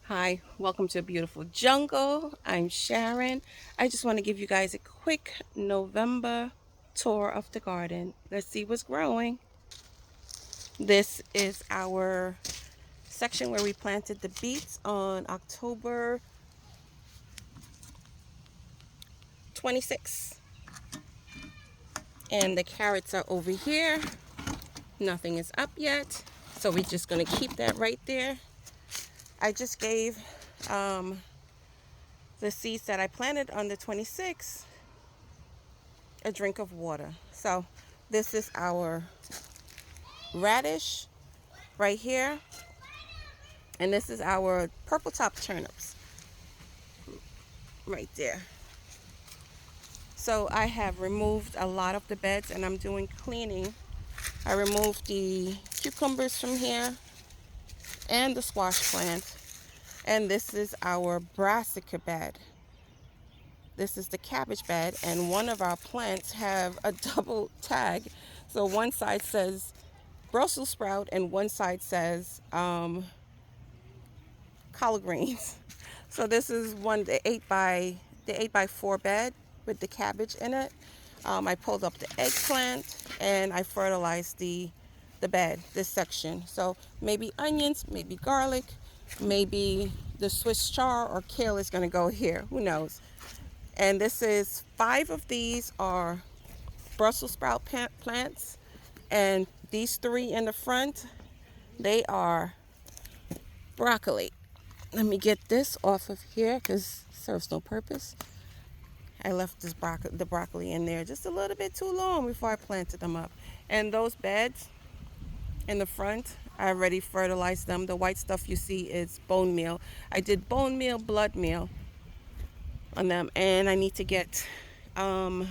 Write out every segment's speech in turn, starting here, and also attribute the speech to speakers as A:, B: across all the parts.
A: Hi, welcome to a beautiful jungle. I'm Sharon. I just want to give you guys a quick November tour of the garden. Let's see what's growing. This is our section where we planted the beets on October 26th. And the carrots are over here. Nothing is up yet, so we're just going to keep that right there. I just gave the seeds that I planted on the 26th a drink of water. So this is our radish right here, and this is our purple top turnips right there. So I have removed a lot of the beds and I'm doing cleaning. I removed the cucumbers from here and the squash plant, and this is our brassica bed. This is the cabbage bed, and one of our plants have a double tag. So one side says Brussels sprout and one side says collard greens. So this is the 8x4 bed with the cabbage in it. I pulled up the eggplant and I fertilized the bed, this section. So maybe onions, maybe garlic, maybe the Swiss chard or kale is going to go here. Who knows? And this is 5 of these are Brussels sprout plants, and these 3 in the front, they are broccoli. Let me get this off of here because it serves no purpose. I left the broccoli in there just a little bit too long before I planted them up. And those beds in the front, I already fertilized them. The white stuff you see is bone meal. I did bone meal, blood meal on them, and I need to get some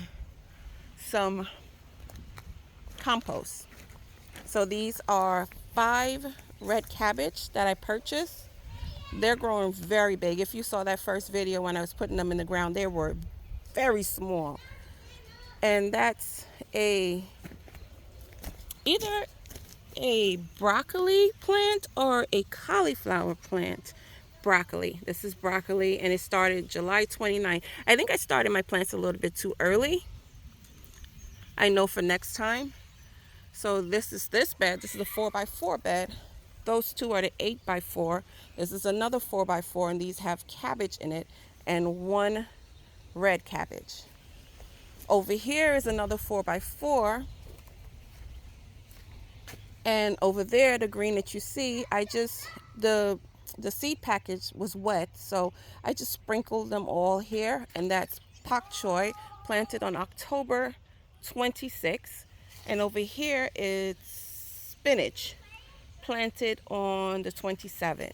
A: compost. So these are 5 red cabbage that I purchased. They're growing very big. If you saw that first video when I was putting them in the ground, they were very small. And that's either a broccoli plant or a cauliflower plant. Broccoli. This is broccoli, and it started July 29th. I think I started my plants a little bit too early. I know for next time. So this is this bed. This is a 4x4 bed. Those 2 are the 8x4. This is another 4x4, and these have cabbage in it and 1 red cabbage. Over here is another 4x4. And over there, the green that you see, the seed package was wet, so I just sprinkled them all here. And that's pak choi, planted on October 26th. And over here it's spinach, planted on the 27th.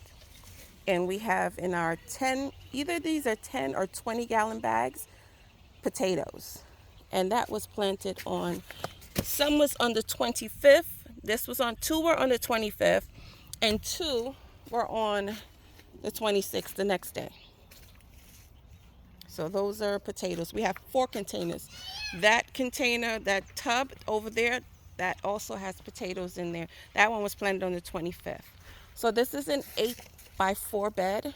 A: And we have in our 10, either these are 10 or 20 gallon bags, potatoes. And that was planted on, some was on the 25th. This was on, 2 were on the 25th, and 2 were on the 26th, the next day. So those are potatoes. We have 4 containers. That container, that tub over there, that also has potatoes in there. That one was planted on the 25th. So this is an 8x4 bed.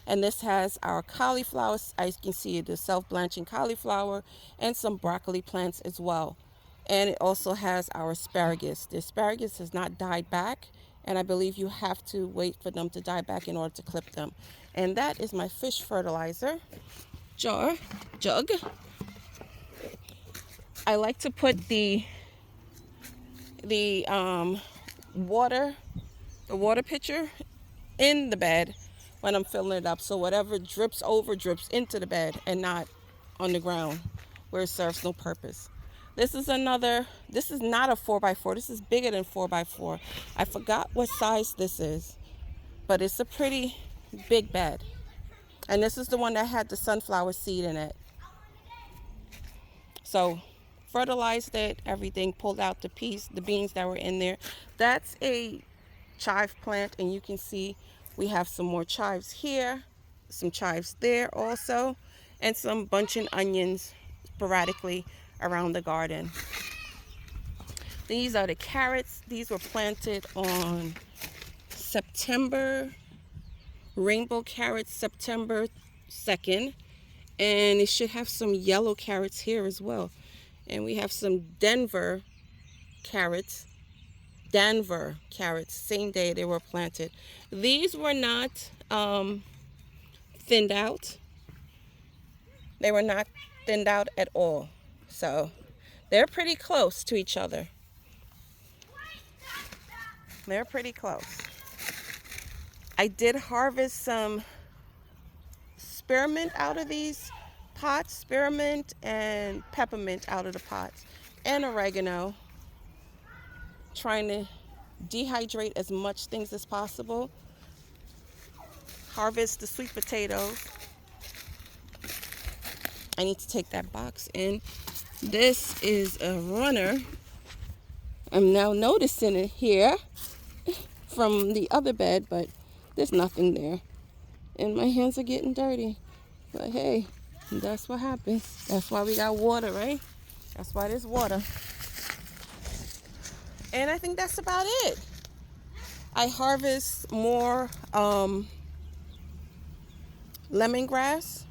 A: And this has our cauliflower. As you can see, the self-blanching cauliflower and some broccoli plants as well. And it also has our asparagus. The asparagus has not died back, and I believe you have to wait for them to die back in order to clip them. And that is my fish fertilizer jug. I like to put the water pitcher in the bed when I'm filling it up, so whatever drips over drips into the bed and not on the ground where it serves no purpose. This is not a 4x4. This is bigger than 4x4. I forgot what size this is, but it's a pretty big bed. And this is the one that had the sunflower seed in it. So fertilized it, everything, pulled out the beans that were in there. That's a chive plant, and you can see we have some more chives here, some chives there also, and some bunching onions sporadically around the garden. These are the carrots. These were planted on September. rainbow carrots September 2nd. And it should have some yellow carrots here as well. And we have some Denver carrots, same day they were planted. These were not thinned out. They were not thinned out at all. So they're pretty close to each other. They're pretty close. I did harvest some spearmint out of these pots, spearmint and peppermint out of the pots, and oregano, trying to dehydrate as much things as possible. Harvest the sweet potatoes. I need to take that box in. This is a runner. I'm now noticing it here from the other bed, but there's nothing there. And my hands are getting dirty. But hey, that's what happens. That's why we got water, right? That's why there's water. And I think that's about it. I harvest more lemongrass.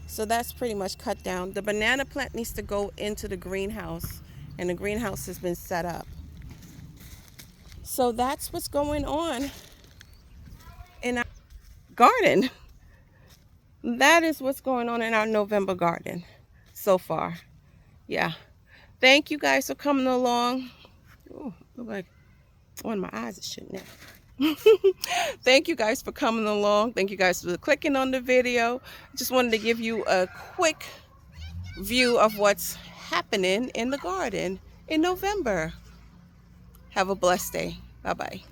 A: So that's pretty much cut down. The banana plant needs to go into the greenhouse, and the greenhouse has been set up. So that's what's going on in our garden. That is what's going on in our November garden so far. Yeah. Thank you guys for coming along. Oh, look like one of my eyes is shutting out. Thank you guys for coming along. Thank you guys for clicking on the video. Just wanted to give you a quick view of what's happening in the garden in November. Have a blessed day. Bye-bye.